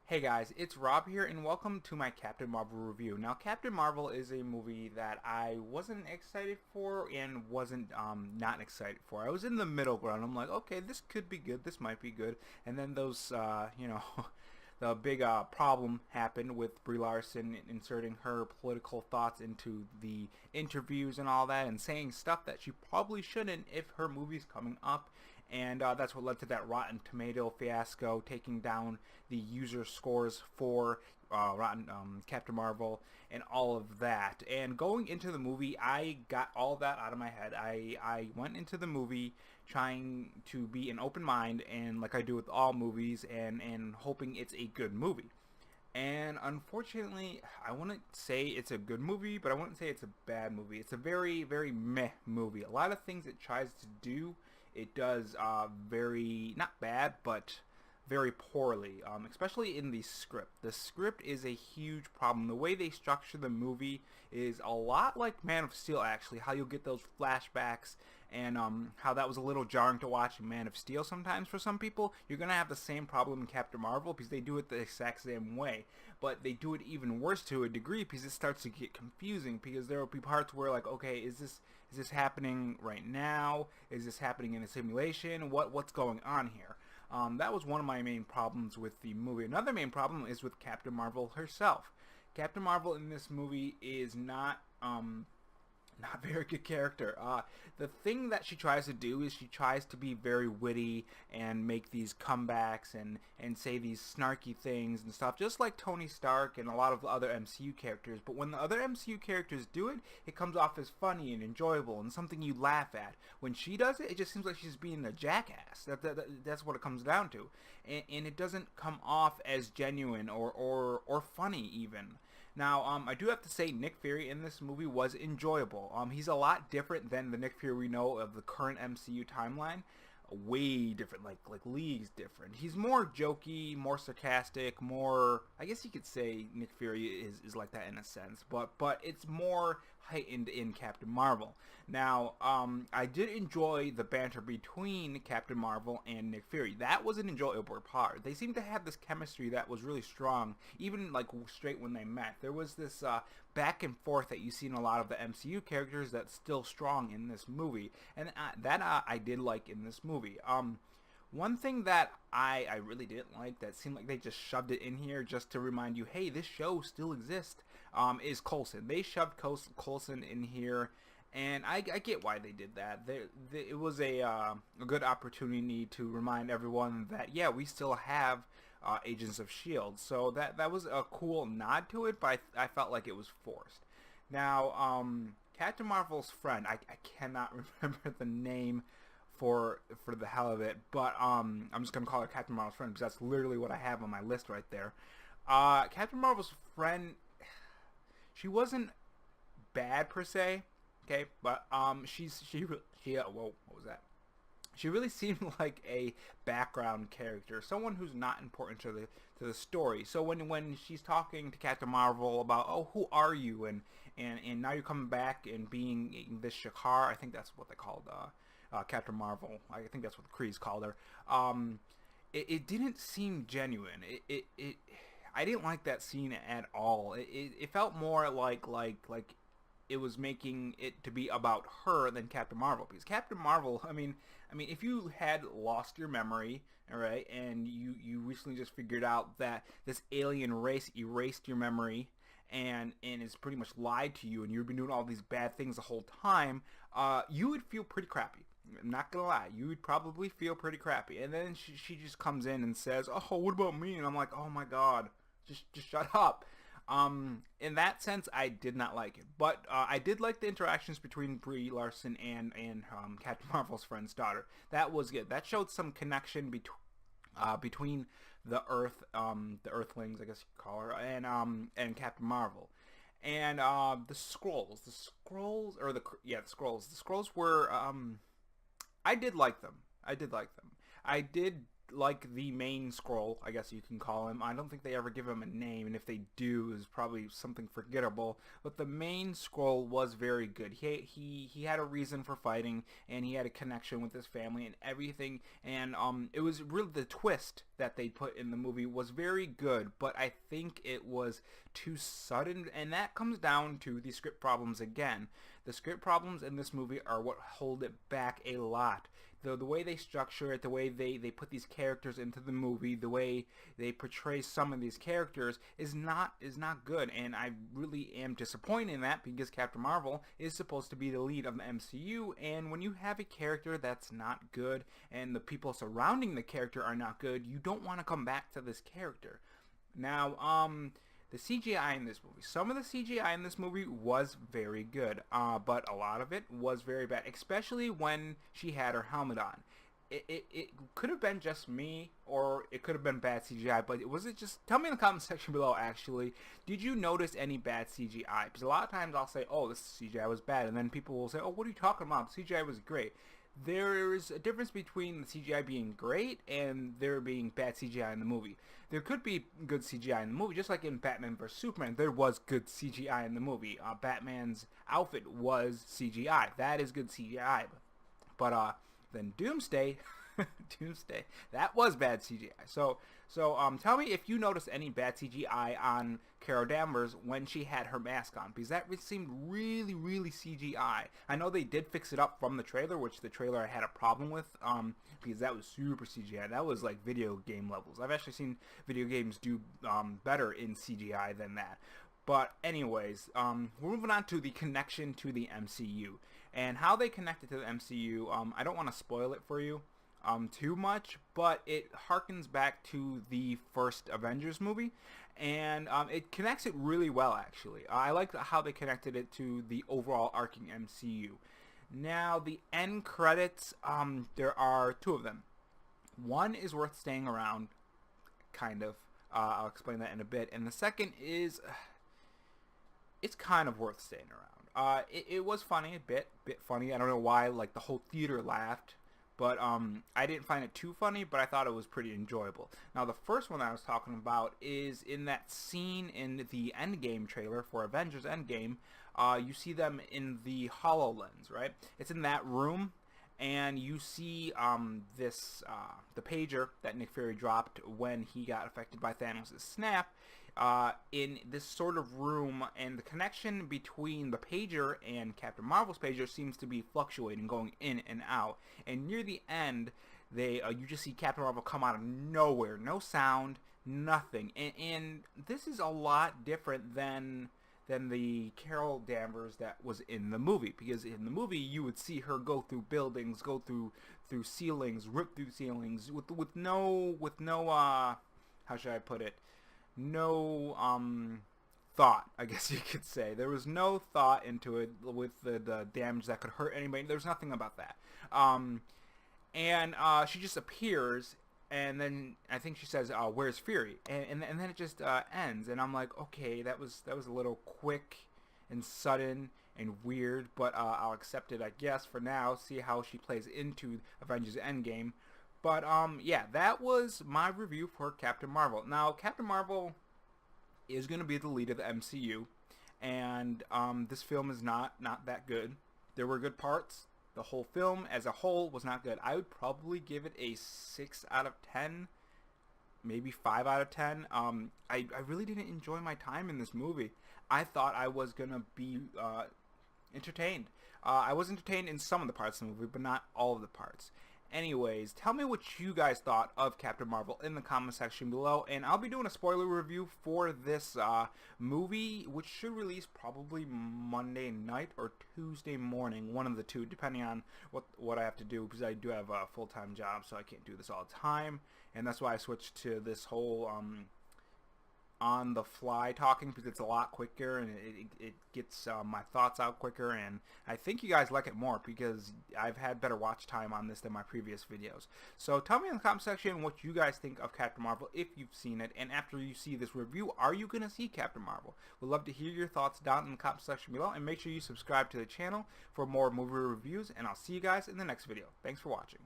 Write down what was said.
Hey guys, it's Rob here and welcome to my Captain Marvel review. Now Captain Marvel is a movie that I wasn't excited for and wasn't not excited for. I was in the middle ground. I'm like, okay, this could be good, this might be good. And then those the big problem happened with Brie Larson inserting her political thoughts into the interviews and all that and saying stuff that she probably shouldn't if her movie's coming up. And that's what led to that Rotten Tomato fiasco, taking down the user scores for Captain Marvel and all of that. And going into the movie, I got all of that out of my head. I went into the movie trying to be an open mind, and like I do with all movies, and hoping it's a good movie. And unfortunately, I wouldn't say it's a good movie, but I wouldn't say it's a bad movie. It's a very, very meh movie. A lot of things it tries to do, it does very, not bad, but very poorly, especially in the script. The script is a huge problem. The way they structure the movie is a lot like Man of Steel, actually, how you'll get those flashbacks and how that was a little jarring to watch in Man of Steel sometimes for some people. You're going to have the same problem in Captain Marvel because they do it the exact same way, but they do it even worse to a degree because it starts to get confusing because there will be parts where like, okay, is this happening right now? Is this happening in a simulation? What's going on here? That was one of my main problems with the movie. Another main problem is with Captain Marvel herself. Captain Marvel in this movie is not a very good character. The thing that she tries to do is she tries to be very witty and make these comebacks and say these snarky things and stuff, just like Tony Stark and a lot of the other MCU characters. But when the other MCU characters do it, it comes off as funny and enjoyable and something you laugh at. When she does it, it just seems like she's being a jackass. That's what it comes down to. And it doesn't come off as genuine or funny even. Now, I do have to say Nick Fury in this movie was enjoyable. He's a lot different than the Nick Fury we know of the current MCU timeline. Way different, like leagues different. He's more jokey, more sarcastic, more, I guess you could say Nick Fury is like that in a sense, but it's more heightened in Captain Marvel. Now, I did enjoy the banter between Captain Marvel and Nick Fury. That was an enjoyable part. They seemed to have this chemistry that was really strong, even like straight when they met. There was this back and forth that you see in a lot of the MCU characters that's still strong in this movie, and that I did like in this movie. One thing that I really didn't like, that seemed like they just shoved it in here just to remind you, hey, this show still exists, is Coulson. They shoved Coulson in here, and I get why they did that. It was a good opportunity to remind everyone that, yeah, we still have Agents of S.H.I.E.L.D. So that was a cool nod to it, but I felt like it was forced. Now, Captain Marvel's friend, I cannot remember the name for the hell of it, but I'm just gonna call her Captain Marvel's friend because that's literally what I have on my list right there. Captain Marvel's friend, she wasn't bad per se, okay, but whoa, what was that? She really seemed like a background character, someone who's not important to the story. So when she's talking to Captain Marvel about, oh, who are you, and now you're coming back and being this Shakar, I think that's what they called Captain Marvel. I think that's what the Krees called her. It didn't seem genuine. I didn't like that scene at all. It felt more like it was making it to be about her than Captain Marvel, because Captain Marvel, I mean, if you had lost your memory, all right, and you recently just figured out that this alien race erased your memory and it's pretty much lied to you, and you've been doing all these bad things the whole time, you would feel pretty crappy. I'm not gonna lie, you would probably feel pretty crappy. And then she just comes in and says, oh, what about me? And I'm like, oh my god, just shut up. In that sense, I did not like it, but I did like the interactions between Brie Larson and Captain Marvel's friend's daughter. That was good. That showed some connection between the Earthlings, I guess you call her, and Captain Marvel. And the Skrulls were I did like them. I did like the main scroll, I guess you can call him. I don't think they ever give him a name, and if they do, it's probably something forgettable. But the main scroll was very good. He had a reason for fighting, and he had a connection with his family and everything. And it was really the twist that they put in the movie was very good, but I think it was too sudden, and that comes down to the script problems again. The script problems in this movie are what hold it back a lot. The way they structure it, the way they put these characters into the movie, the way they portray some of these characters is not good, and I really am disappointed in that because Captain Marvel is supposed to be the lead of the MCU, and when you have a character that's not good and the people surrounding the character are not good, you don't want to come back to this character. Now, the CGI in this movie. Some of the CGI in this movie was very good, but a lot of it was very bad, especially when she had her helmet on. It could have been just me, or it could have been bad CGI, but was it just... Tell me in the comment section below, actually, did you notice any bad CGI? Because a lot of times I'll say, oh, this CGI was bad, and then people will say, oh, what are you talking about? The CGI was great. There's a difference between the CGI being great and there being bad CGI in the movie. There could be good CGI in the movie, just like in Batman vs. Superman, there was good CGI in the movie. Batman's outfit was CGI. That is good CGI. But then Doomsday, Doomsday, that was bad CGI. So tell me if you noticed any bad CGI on Carol Danvers when she had her mask on, because that seemed really, really CGI. I know they did fix it up from the trailer, which the trailer I had a problem with, because that was super CGI. That was like video game levels. I've actually seen video games do better in CGI than that. But anyways, we're moving on to the connection to the MCU. And how they connected to the MCU, I don't want to spoil it for you too much, but it harkens back to the first Avengers movie, and it connects it really well, actually. I like how they connected it to the overall arcing MCU. Now, the end credits, there are two of them. One is worth staying around, kind of. I'll explain that in a bit. And the second is, it's kind of worth staying around. It was funny, a bit funny. I don't know why, like, the whole theater laughed. But I didn't find it too funny, but I thought it was pretty enjoyable. Now, the first one I was talking about is in that scene in the Endgame trailer for Avengers Endgame. You see them in the HoloLens, right? It's in that room, and you see the pager that Nick Fury dropped when he got affected by Thanos' snap. In this sort of room, and the connection between the pager and Captain Marvel's pager seems to be fluctuating, going in and out. And near the end, you just see Captain Marvel come out of nowhere, no sound, nothing. And this is a lot different than the Carol Danvers that was in the movie, because in the movie you would see her go through buildings, go through ceilings, rip through ceilings with no how should I put it? No thought, I guess you could say. There was no thought into it with the damage that could hurt anybody. There's nothing about that. And she just appears, and then I think she says, "Where's Fury?" And then it just ends, and I'm like, okay, that was a little quick and sudden and weird, but I'll accept it, I guess, for now. See how she plays into Avengers Endgame. But, yeah, that was my review for Captain Marvel. Now, Captain Marvel is going to be the lead of the MCU, and this film is not that good. There were good parts. The whole film as a whole was not good. I would probably give it a 6 out of 10, maybe 5 out of 10. I really didn't enjoy my time in this movie. I thought I was going to be entertained. I was entertained in some of the parts of the movie, but not all of the parts. Anyways, tell me what you guys thought of Captain Marvel in the comment section below, and I'll be doing a spoiler review for this movie, which should release probably Monday night or Tuesday morning, one of the two, depending on what I have to do, because I do have a full-time job, so I can't do this all the time, and that's why I switched to this whole on the fly talking, because it's a lot quicker and it gets my thoughts out quicker, and I think you guys like it more because I've had better watch time on this than my previous videos. So tell me in the comment section what you guys think of Captain Marvel if you've seen it, and after you see this review, are you going to see Captain Marvel? We'd love to hear your thoughts down in the comment section below, and make sure you subscribe to the channel for more movie reviews, and I'll see you guys in the next video. Thanks for watching.